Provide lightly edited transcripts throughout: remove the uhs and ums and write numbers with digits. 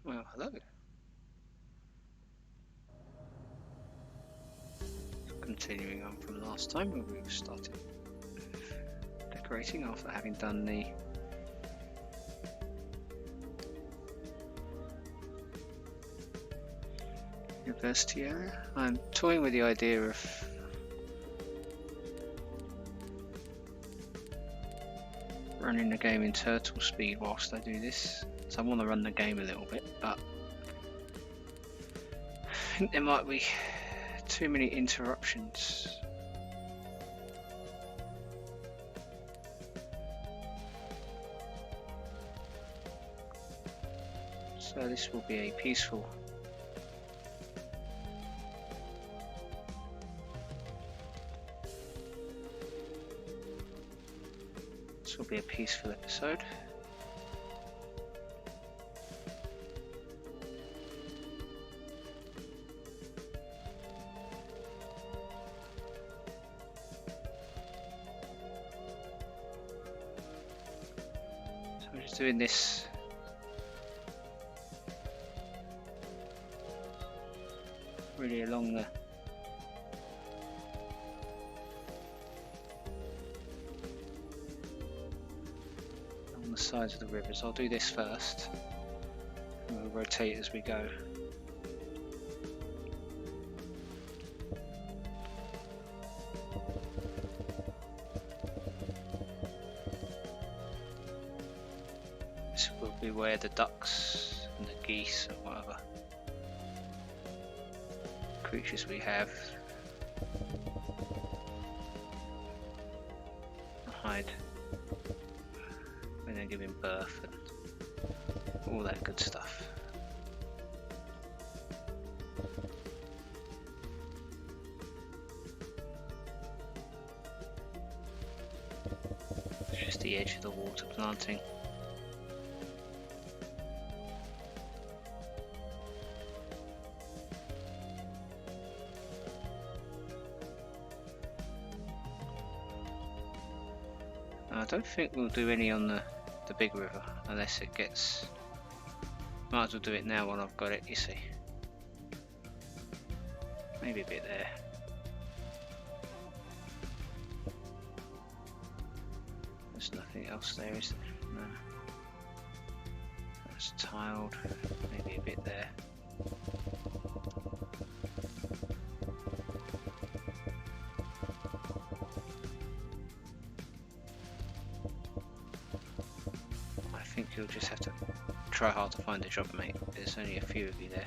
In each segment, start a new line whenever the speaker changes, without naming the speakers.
Well, hello. Continuing on from last time when we started decorating after having done the university area. I'm toying with the idea of running the game in turtle speed whilst I do this. So I want to run the game a little bit, but I think there might be too many interruptions. So this will be a peaceful episode. So we're just doing this really along the sides of the rivers. I'll do this first and we'll rotate as we go. This will be where the ducks and the geese and whatever creatures we have hide when they're giving birth and all that good stuff. It's just the edge of the water planting. I don't think we'll do any on the big river unless it gets. Might as well do it now when I've got it, you see. Maybe a bit there. There's nothing else there, is there? No. That's tiled. Maybe a bit there. I think you'll just have to try hard to find a job, mate. There's only a few of you there.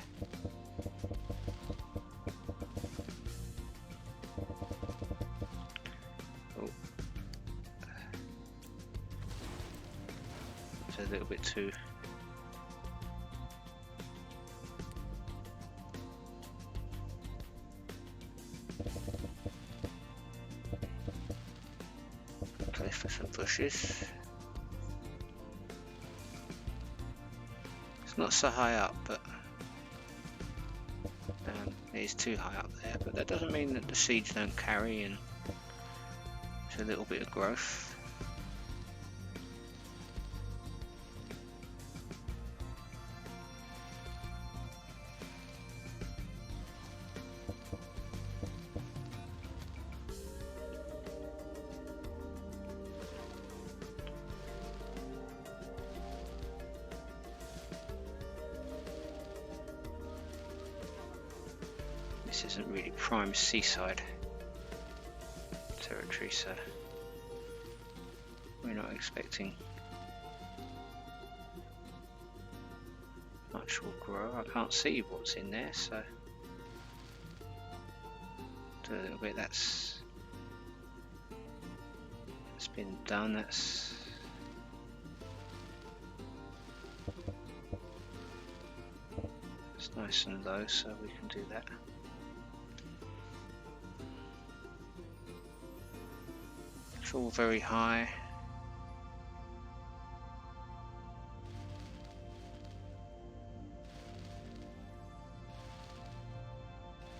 Oh. It's a little bit too... cliff for some bushes. Not so high up, but it is too high up there, but that doesn't mean that the seeds don't carry, and it's a little bit of growth. This isn't really prime seaside territory, so we're not expecting much will grow. I can't see what's in there, so do a little bit. That's been done. That's nice and low, so we can do that. It's all very high.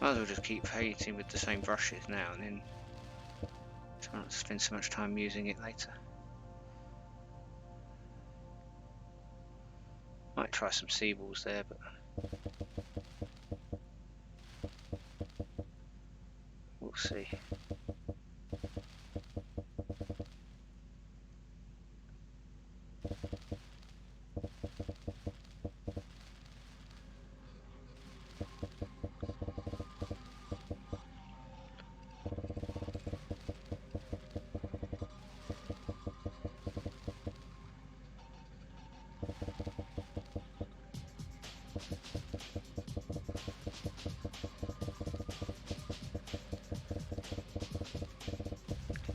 Might as well just keep painting with the same brushes now and then try not to spend so much time using it later. Might try some seaballs there, but we'll see.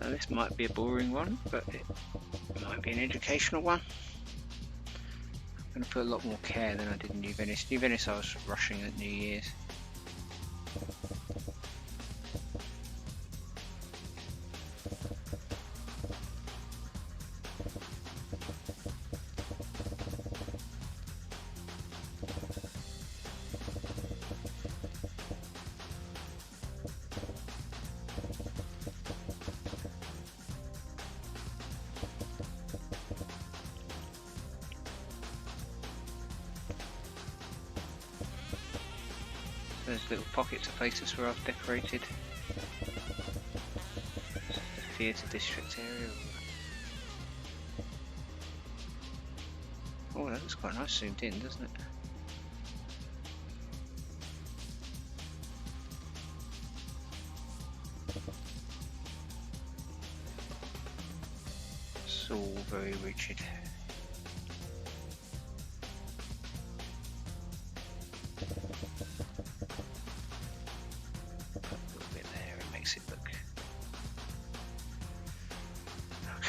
This might be a boring one, but it might be an educational one. I'm going to put a lot more care than I did in New Venice. New Venice I was rushing at New Year's. There's little pockets of places where I've decorated. The theatre district area. Oh, that looks quite nice zoomed in, doesn't it? It's all very rigid.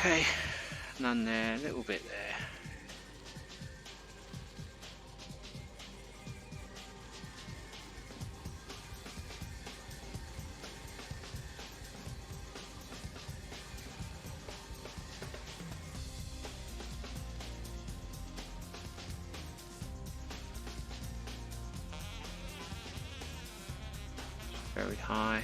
Okay, none there, a little bit there. Very high.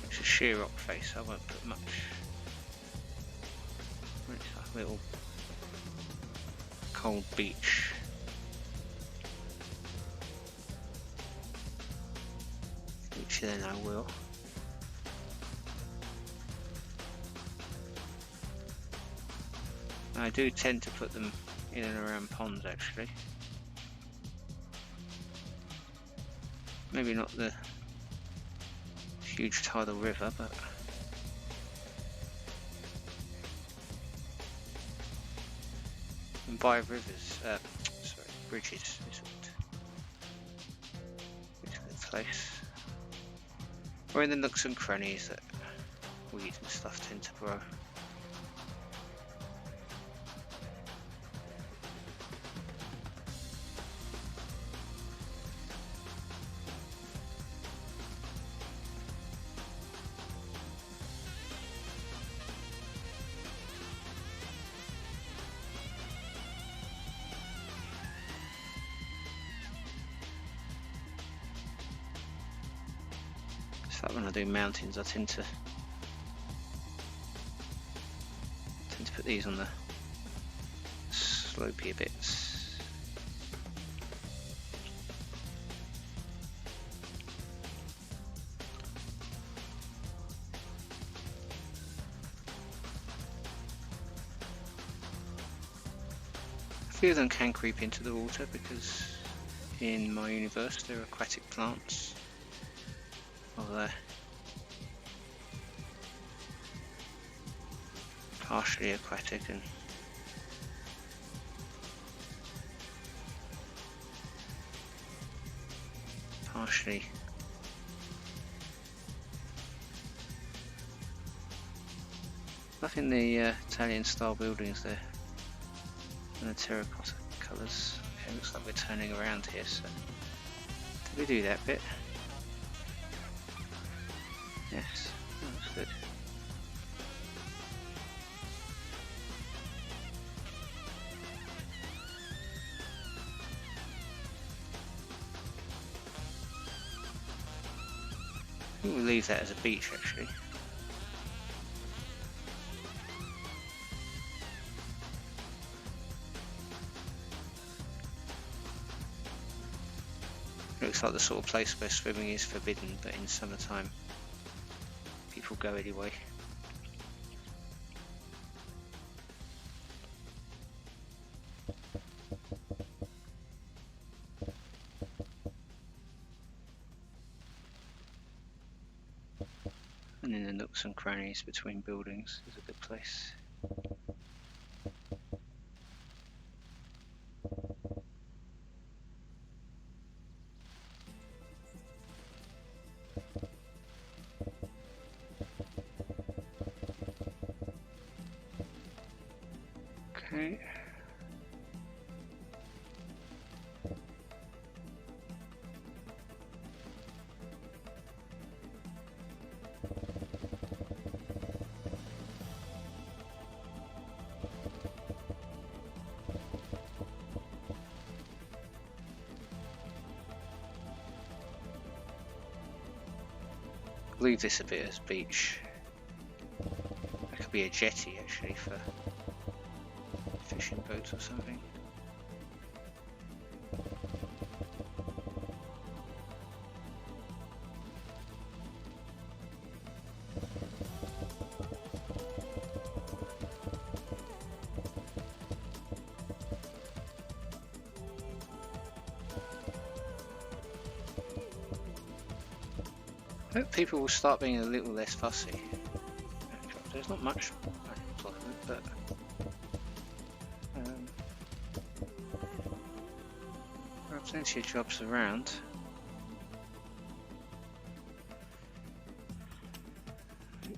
It's a sheer rock face, I won't put much. It's like a little cold beach. Which then I will. I do tend to put them in and around ponds actually. Maybe not the huge tidal river, but and by rivers, sorry, bridges is a good place. Or in the nooks and crannies that weeds and stuff tend to grow. Like when I do mountains, I tend to put these on the slopier bits. A few of them can creep into the water because in my universe there are aquatic plants. Although partially aquatic and partially loving the Italian style buildings there and the terracotta colours. Okay, looks like we're turning around here, so did we do that bit? Yes, that's good. think we'll leave that as a beach actually. It looks like the sort of place where swimming is forbidden, but in summertime people go anyway. And in the nooks and crannies between buildings is a good place. Okay. Leave this a bit as beach. That could be a jetty actually for fishing boats or something. I hope people will start being a little less fussy. There's not much employment, but there are plenty of jobs around.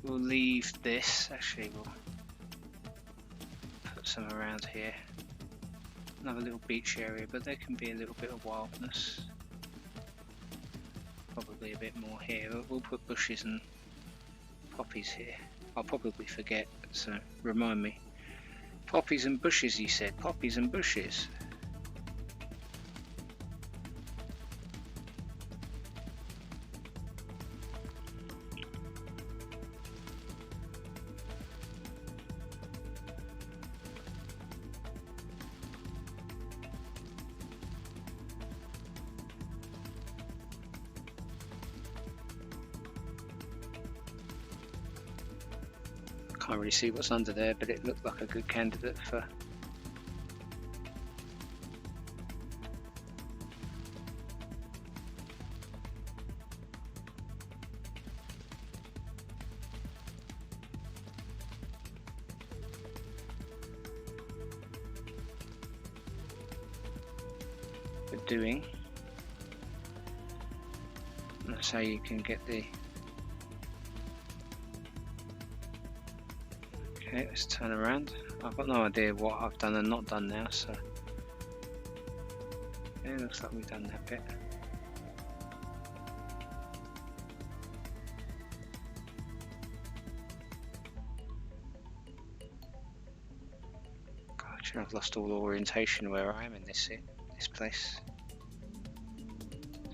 We'll leave this, actually we'll put some around here. Another little beach area, but there can be a little bit of wildness. Probably a bit more here. We'll put bushes and poppies here. I'll probably forget, so remind me. Poppies and bushes, you said. Poppies and bushes. Can't really see what's under there, but it looked like a good candidate for doing. And that's how you can get the. Okay, let's turn around. I've got no idea what I've done and not done now, so yeah, it looks like we've done that bit. Gosh, I've lost all orientation where I am in this place.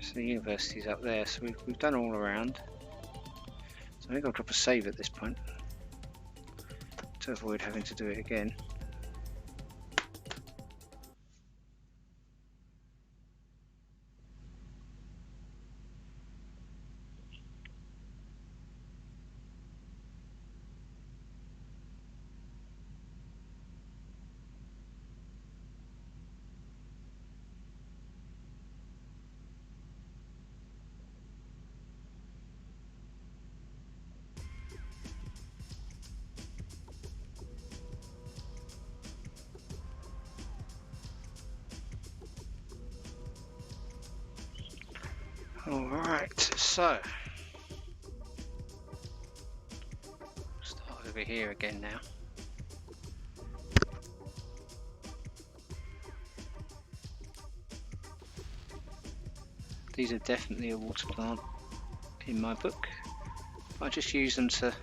So the university's up there, so we've done all around. So I think I'll drop a save at this point to avoid having to do it again. Alright, so start over here again now. These are definitely a water plant in my book. I just use them to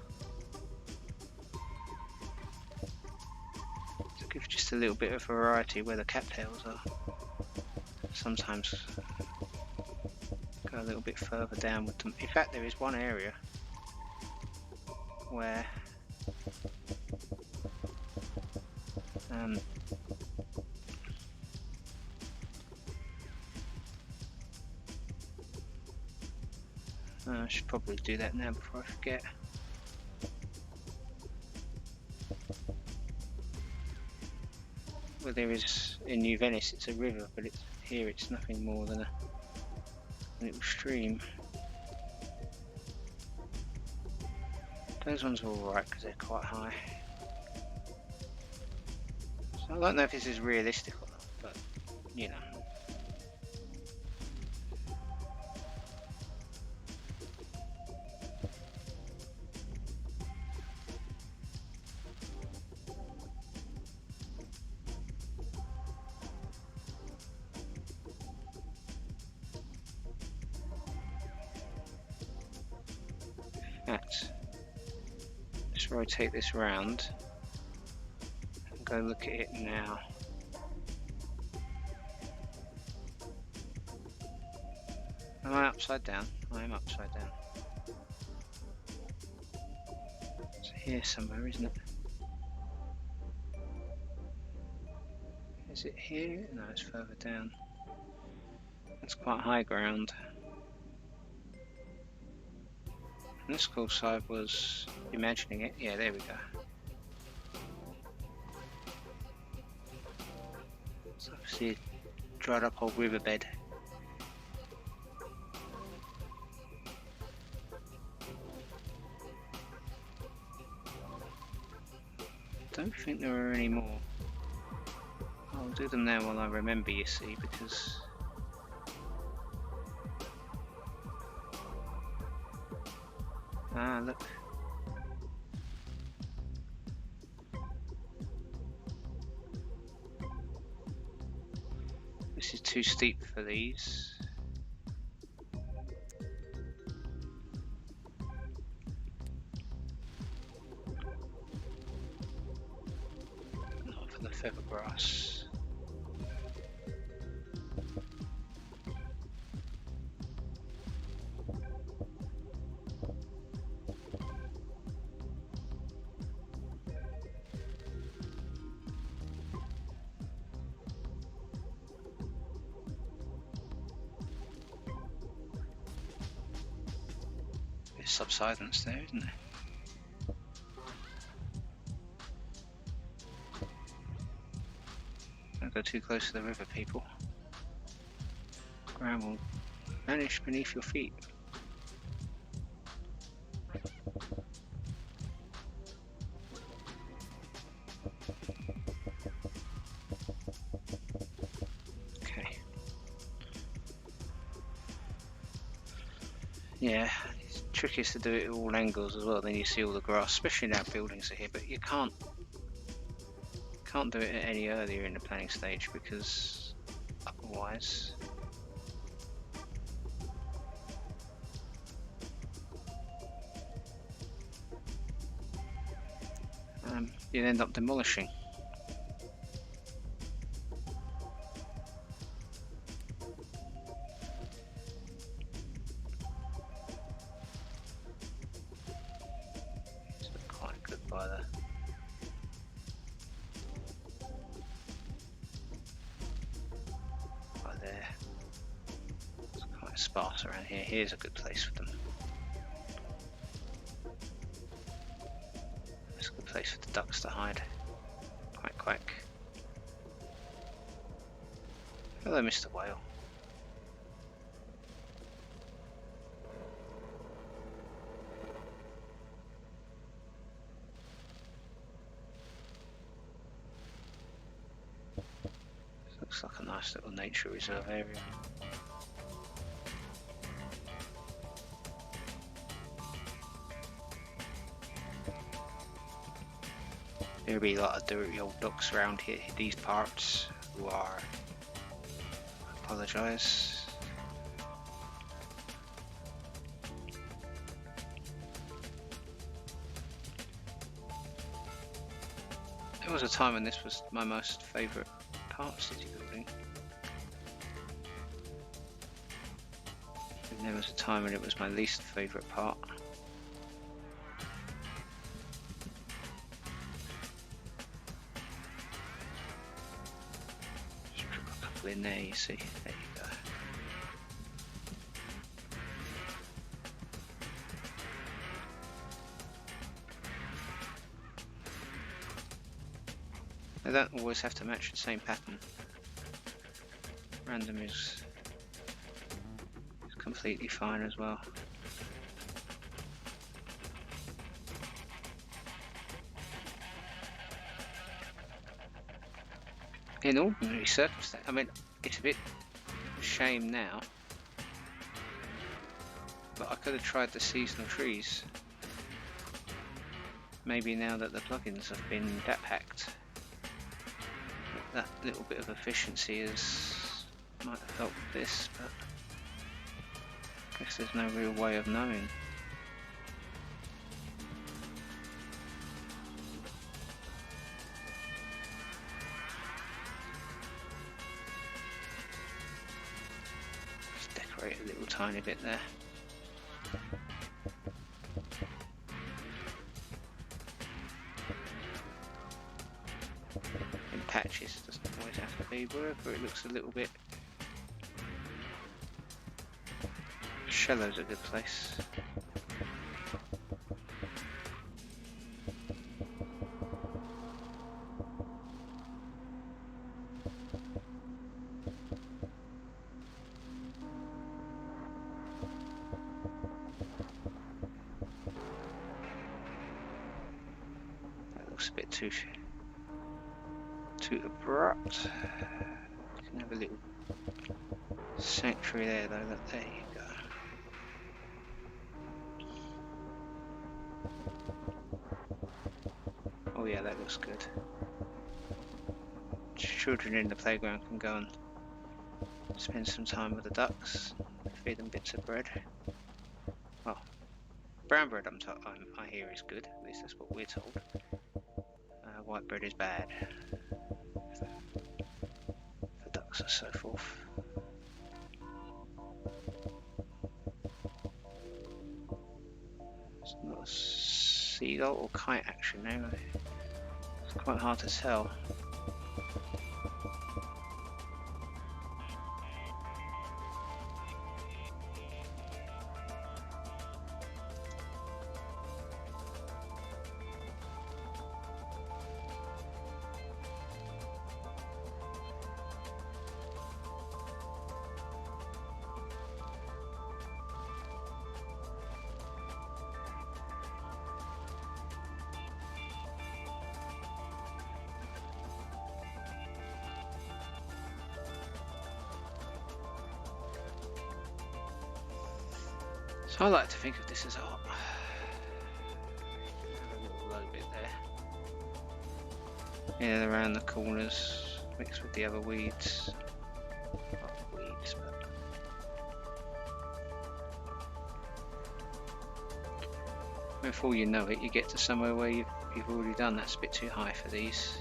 give just a little bit of variety where the cattails are. Sometimes go go a little bit further down with them. In fact, there is one area where I should probably do that now before I forget. Well, there is in New Venice, it's a river, but here it's nothing more than a little stream. Those ones are alright because they're quite high. So I don't know if this is realistic or not, but you know. Let's rotate this round and go look at it now. Am I upside down? I am upside down. It's here somewhere, isn't it? Is it here? No, it's further down. That's quite high ground. And this cool side was imagining it. Yeah, there we go. It's obviously a dried up old riverbed. Don't think there are any more. I'll do them now while I remember, you see, because look. This is too steep for these. Not for the feather grass. Subsidence there, isn't there? Don't go too close to the river, people. Ground will vanish beneath your feet. Okay. Yeah. Trick is to do it at all angles as well, then you see all the grass, especially now buildings are here, but you can't do it any earlier in the planning stage because otherwise you'd end up demolishing. Sparse around here. Here's a good place for them. It's a good place for the ducks to hide. Quack quack. Hello, Mr. Whale. This looks like a nice little nature reserve area. There'll be a lot of dirty old ducks around here, these parts, who are, I apologise. There was a time when this was my most favourite part of city building. And there was a time when it was my least favourite part. Just drop a couple in there, you see. There you go. They don't always have to match the same pattern. Random is completely fine as well. In ordinary circumstances, I mean, it's a bit of a shame now, but I could have tried the seasonal trees. Maybe now that the plugins have been dat hacked, that little bit of efficiency might have helped with this, but I guess there's no real way of knowing. Just decorate a little tiny bit there. In patches, doesn't always have to be. Wherever it looks a little bit shallow's a good place. That looks a bit too abrupt. You can have a little sanctuary there though, there you go. Oh yeah, that looks good. Children in the playground can go and spend some time with the ducks, feed them bits of bread. Well, brown bread I hear is good, at least that's what we're told. White bread is bad for ducks and so forth. It's not a seagull or kite action now. It's quite hard to tell. So I like to think of this as art. Have a little low bit there. Yeah, around the corners, mixed with the other weeds. Not weeds, but before you know it, you get to somewhere where you've already done. That's a bit too high for these.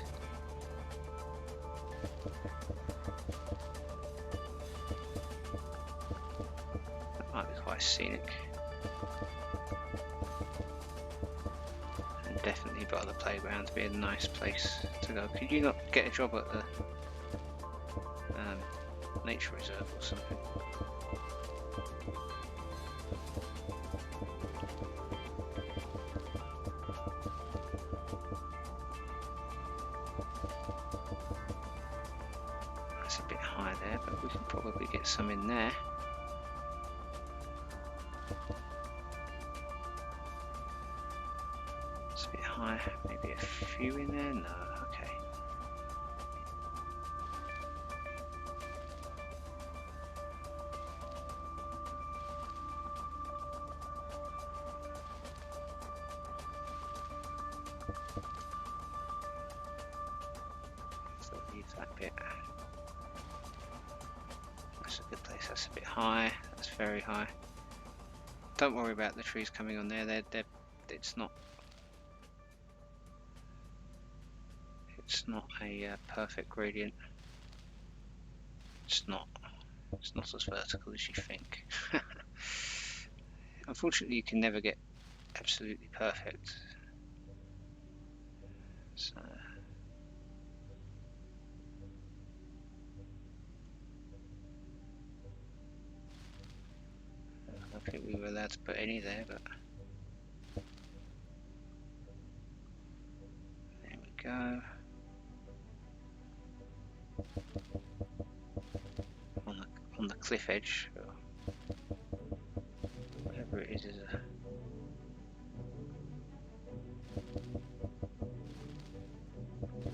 That might be quite scenic. And definitely by the playground to be a nice place to go. Could you not get a job at the nature reserve or something? That's a bit high there, but we can probably get some in there. It's a bit high, maybe a few in there? No, okay. So leave that bit. That's a good place. That's a bit high. That's very high. Don't worry about the trees coming on there. It's not a perfect gradient. It's not as vertical as you think. Unfortunately, you can never get absolutely perfect. So I don't think we were allowed to put any there, but there we go. On the cliff edge, or whatever it is a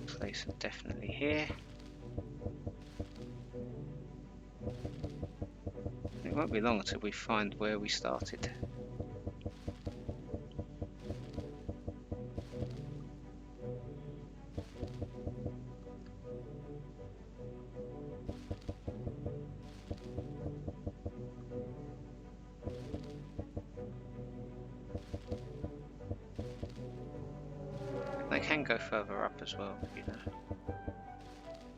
place definitely here. It won't be long until we find where we started. They can go further up as well, you know.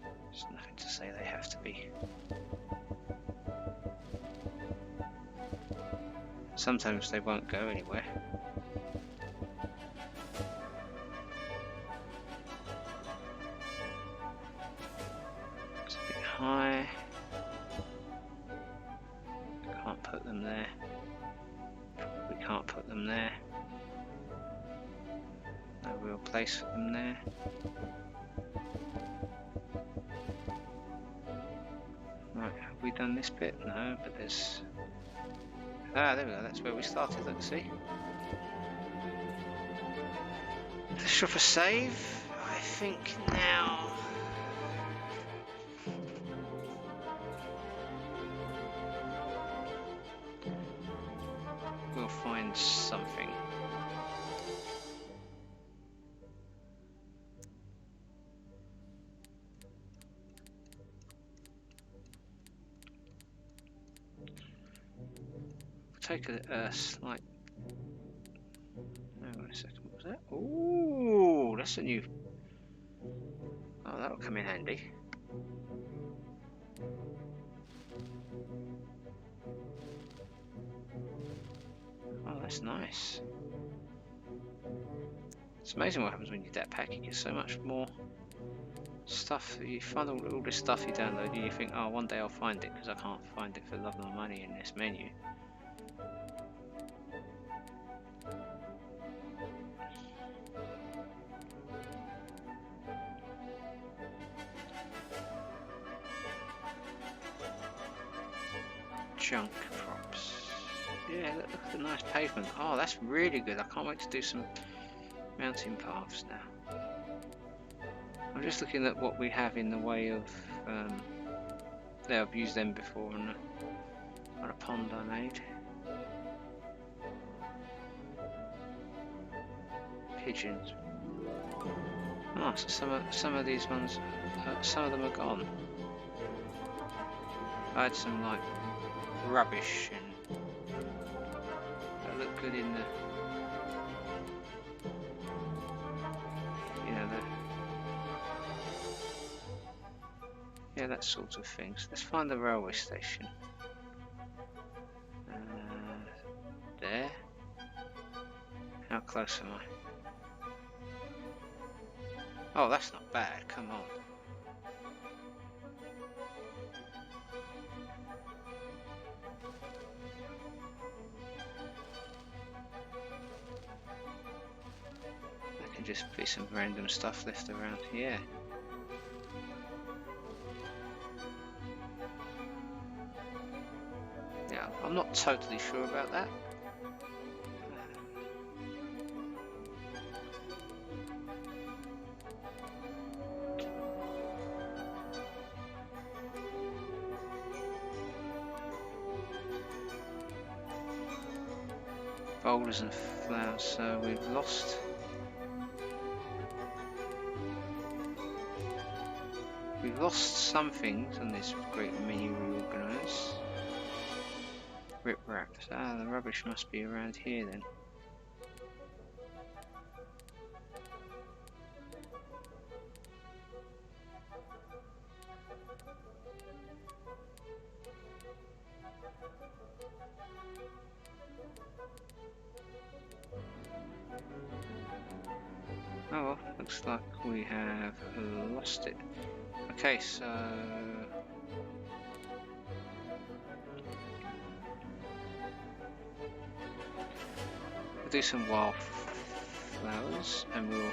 There's nothing to say they have to be. Sometimes they won't go anywhere. It's a bit high. Can't put them there. We can't put them there. No real place for them there. Right, have we done this bit? No, but there's... Ah, there we go, that's where we started, let's see. Let's shop a save, I think now. We'll find something. Take a slight... Hang on a second, what was that? Ooh, that's a new... Oh, that'll come in handy. Oh, that's nice. It's amazing what happens when you that pack. You get so much more stuff. You find all this stuff you download and you think, oh, one day I'll find it, because I can't find it for love nor money in this menu. Junk props. Yeah, look at the nice pavement. Oh, that's really good. I can't wait to do some mountain paths now. I'm just looking at what we have in the way of... yeah, I've used them before on a pond I made. Pigeons. Oh, so some of these ones, some of them are gone. I had some like rubbish and that look good in the, you know, yeah, that sort of thing. So let's find the railway station. There. How close am I? Oh, that's not bad, come on. There can just be some random stuff left around here. Yeah, I'm not totally sure about that. Boulders and flowers, so we've lost. We've lost some things on this great menu reorganise. Rip wraps. Ah, the rubbish must be around here then. Oh well, looks like we have lost it. Okay, so we'll do some wildflowers and we'll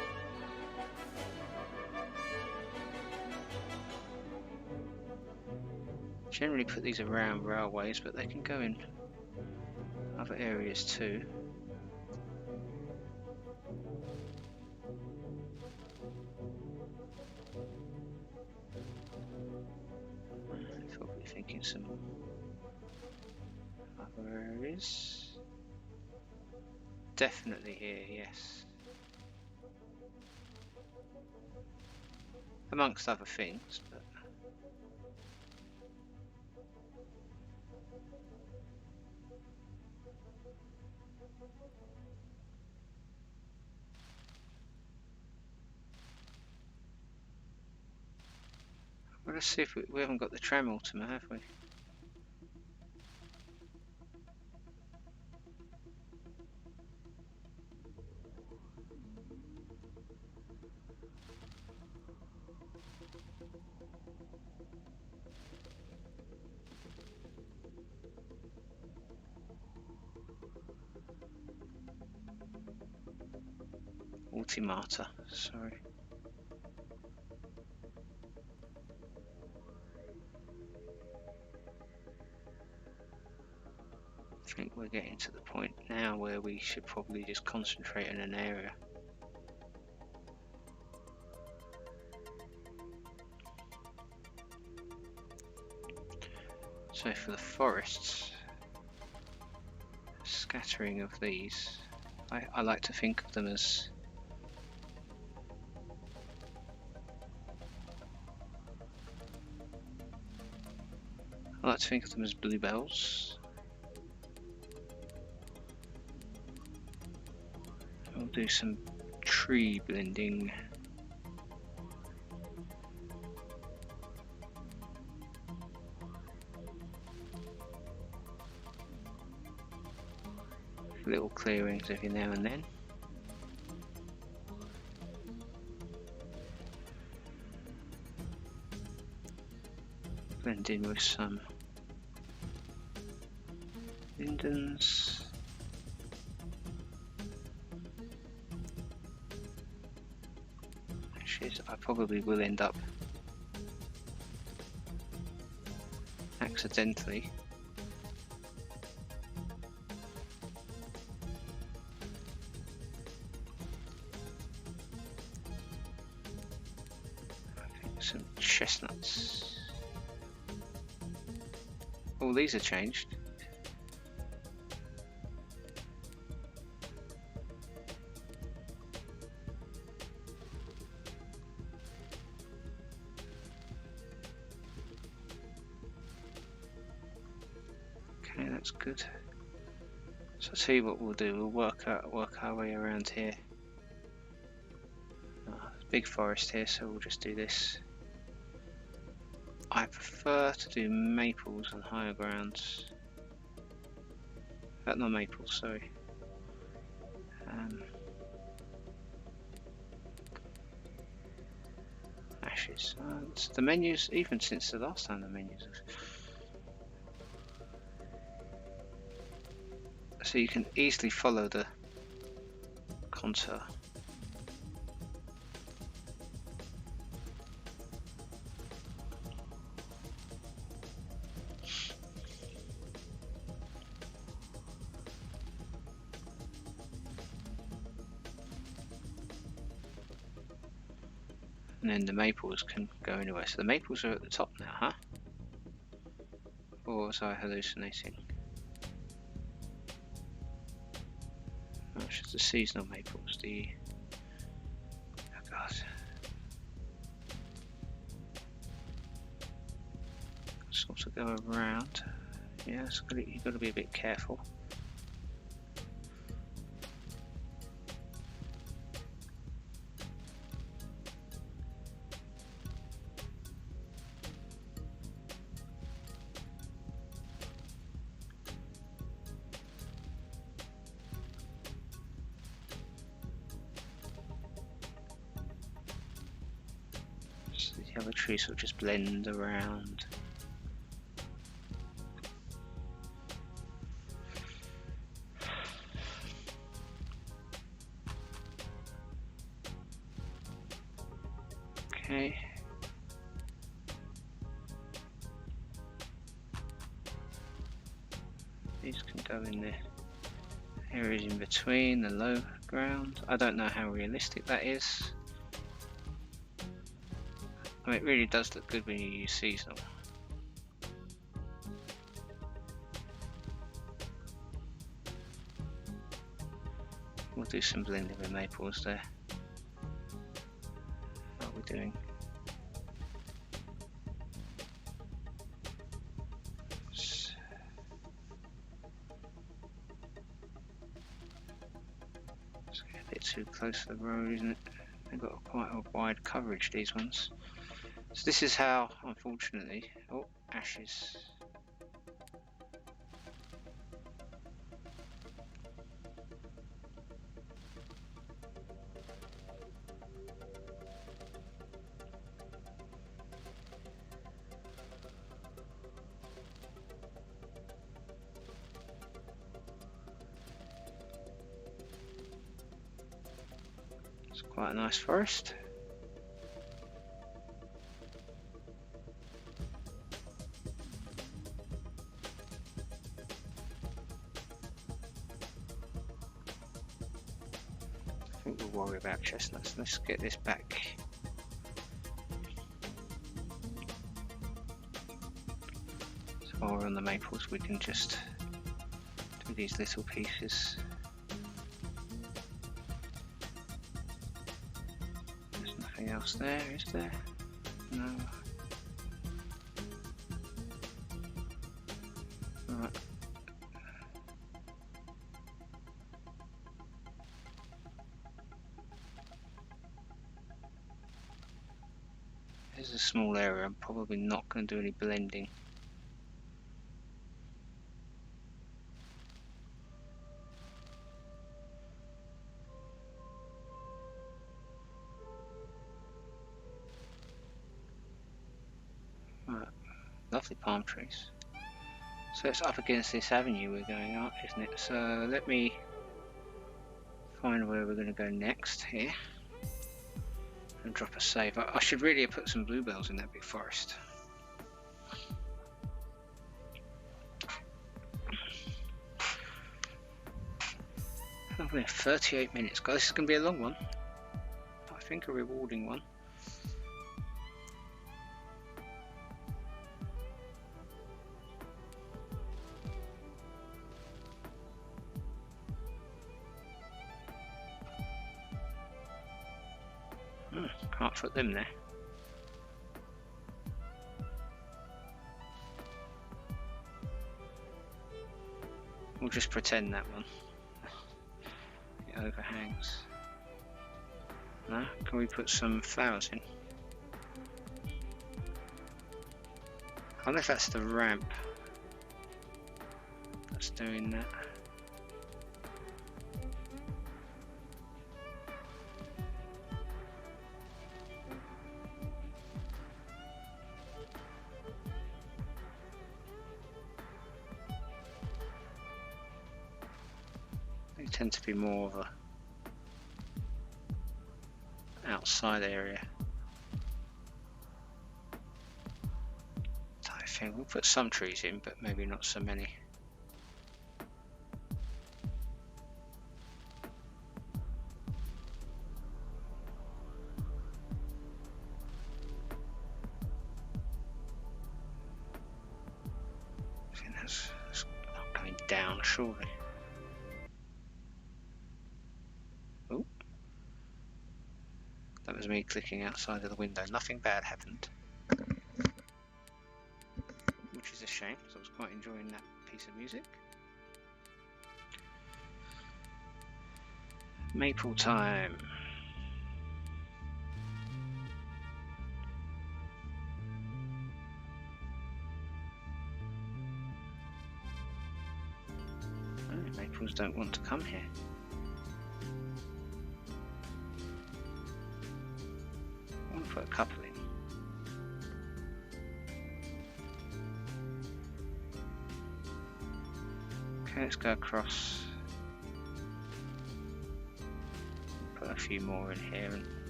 generally put these around railways, but they can go in other areas too. Probably thinking some other areas. Definitely here, yes. Amongst other things, but well, let's see if we haven't got the tram Ultima, have we? Ultimata, sorry. I think we're getting to the point now where we should probably just concentrate in an area. So for the forests, scattering of these, I like to think of them as bluebells. We'll do some tree blending. Little clearings every now and then. Blend in with some lindens. Actually, I probably will end up accidentally some chestnuts. All these are changed. Okay, that's good. So I'll tell you what we'll do. We'll work our way around here. Big forest here, so we'll just do this. I prefer to do maples on higher grounds. Not maples, sorry. Ashes. The menus, even since the last time, the menus. So you can easily follow the contour. And then the maples can go anywhere. So the maples are at the top now, huh? Or was I hallucinating? Oh, it's just the seasonal maples, oh god. Sort of go around. Yeah, you've got to be a bit careful. The other trees will just blend around. Okay. These can go in the areas in between the low ground. I don't know how realistic that is. I mean, it really does look good when you use seasonal. We'll do some blending with maples there. What are we doing? It's a bit too close to the road, isn't it? They've got quite a wide coverage, these ones. So this is how, unfortunately, oh, ashes. It's quite a nice forest. I think we'll worry about chestnuts. Let's get this back. So while we're on the maples, we can just do these little pieces. There's nothing else there, is there? No. Right. This is a small area. I'm probably not going to do any blending. Right. Lovely palm trees. So it's up against this avenue we're going up, isn't it? So let me find where we're going to go next here. And drop a save. I should really have put some bluebells in that big forest. Oh, we're 38 minutes, guys. This is going to be a long one. I think a rewarding one. Can't put them there. We'll just pretend that one. It overhangs. No? Can we put some flowers in? I wonder if that's the ramp that's doing that. They tend to be more of a outside area type thing. We'll put some trees in, but maybe not so many. I think that's not going down, surely. Oh, that was me clicking outside of the window. Nothing bad happened, which is a shame, because I was quite enjoying that piece of music. Maple time. Oh, maples don't want to come here. I want to put a couple in. Okay, let's go across. Put a few more in here. And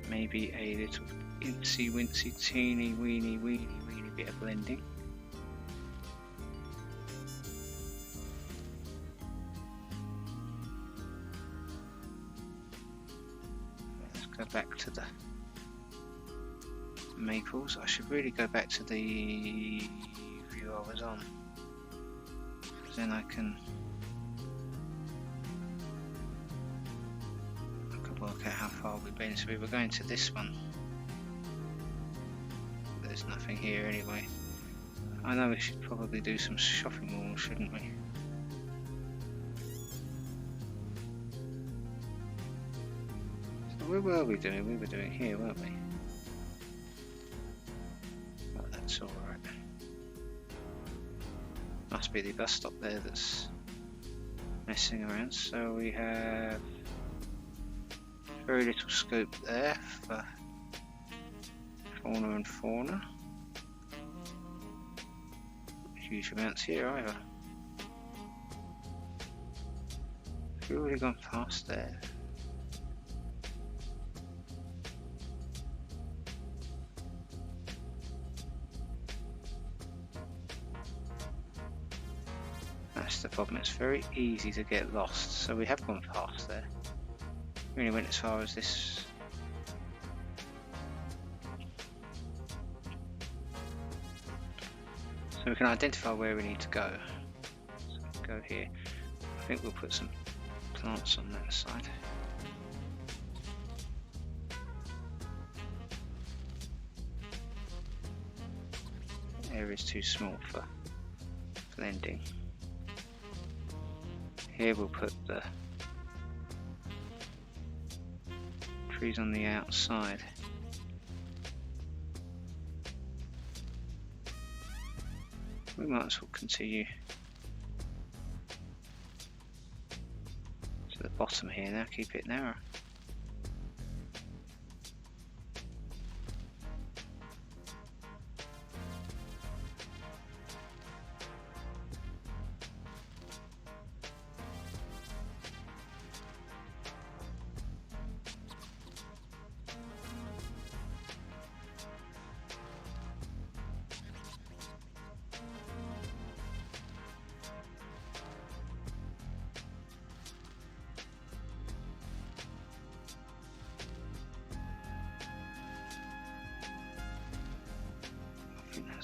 maybe a little incy wincy teeny weeny bit of blending. Let's go back to the maples. I should really go back to the view I was on, then I can work out how far we've been. So we were going to this one. There's nothing here anyway. I know we should probably do some shopping malls, shouldn't we? So where were we doing? We were doing here, weren't we? Oh, that's alright. Must be the bus stop there that's messing around. So we have very little scope there for fauna and fauna. Huge amounts here either. We've already gone past there. That's the problem, it's very easy to get lost, so we have gone past there. We only went as far as this. So we can identify where we need to go. So we go here. I think we'll put some plants on that side. The area's too small for blending. Here we'll put the trees on the outside. We might as well continue to the bottom here now, keep it narrow.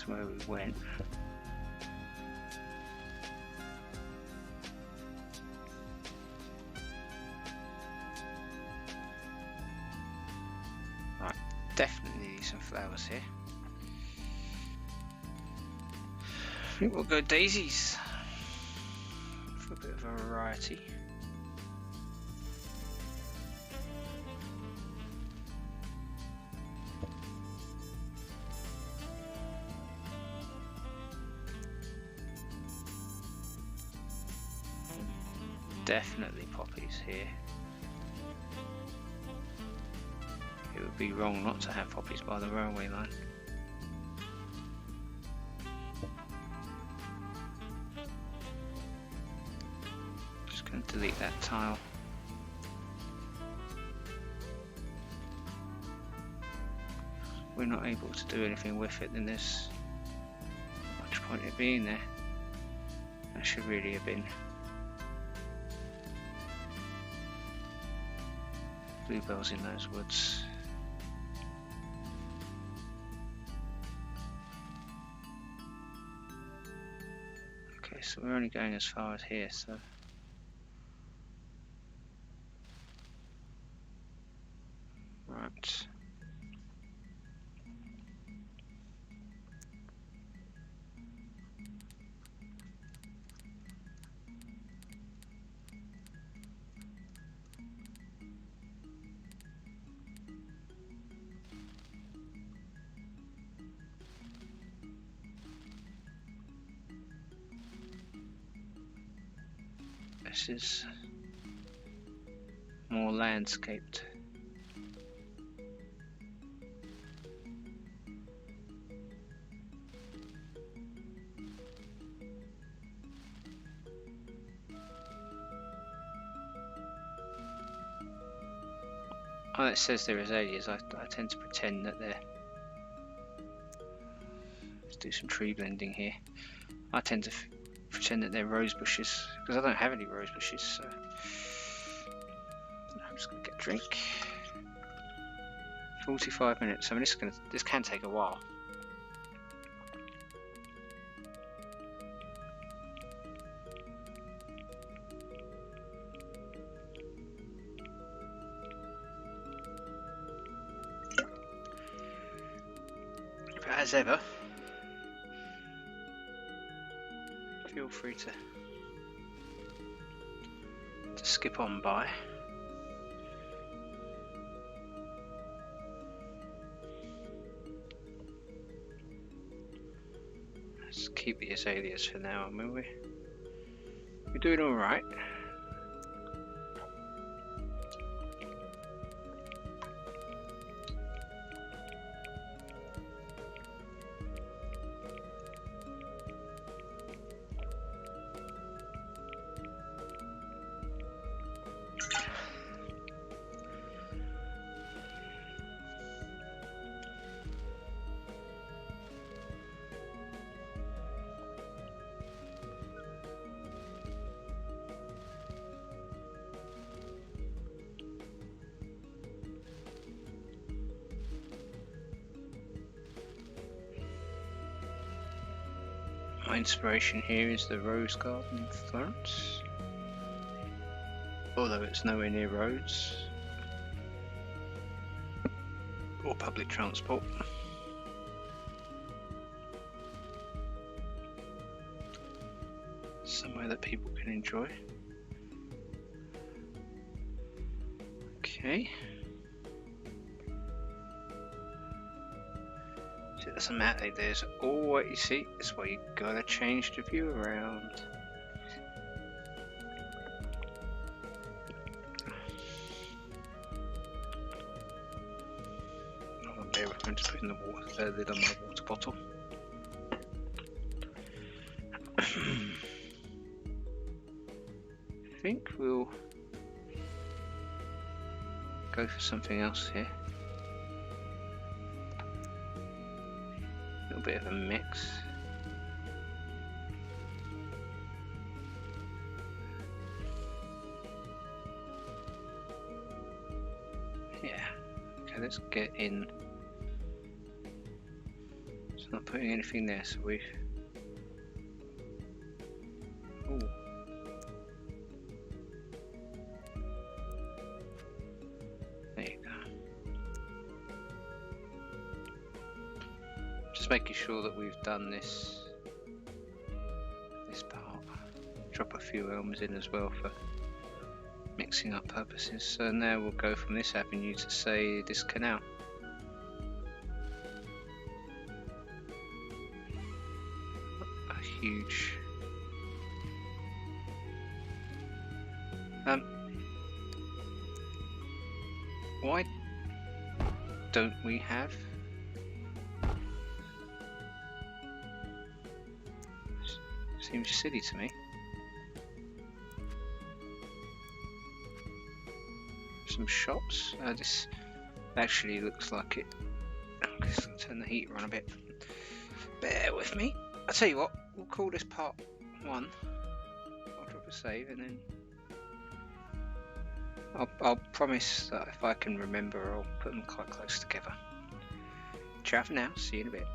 Where we went. Right, definitely need some flowers here. I think we'll go daisies for a bit of variety. Definitely poppies here. It would be wrong not to have poppies by the railway line. Just going to delete that tile. If we're not able to do anything with it, then there's not much point in it being there. That should really have been bluebells in those woods. Okay, so we're only going as far as here, so right. This is more landscaped. Oh, it says they're azaleas. I tend to pretend that they're... Let's do some tree blending here. I tend to pretend that they're rose bushes because I don't have any rose bushes, so I'm just gonna get a drink. 45 minutes. I mean, this can take a while. But as ever, feel free to skip on by. Let's keep the azaleas for now. I mean, we're doing all right. My inspiration here is the Rose Garden in Florence, although it's nowhere near roads or public transport. Somewhere that people can enjoy. Okay. See, it doesn't matter, there's always, you see, that's why you gotta change the view around. I'll bear with me, I'm just putting the lid on my water bottle. I think we'll go for something else here. A little bit of a mix. Yeah. Okay, let's get in. It's not putting anything there, so we've... Ooh. There you go. Just making sure that we've done this part. Drop a few elms in as well for mixing up purposes. So now we'll go from this avenue to say this canal. A huge why don't we have seems silly to me. Some shops. This actually looks like it. I'm just gonna turn the heater on a bit. Bear with me. I'll tell you what, we'll call this part 1. I'll drop a save and then I'll promise that if I can remember, I'll put them quite close together. Ciao for now, see you in a bit.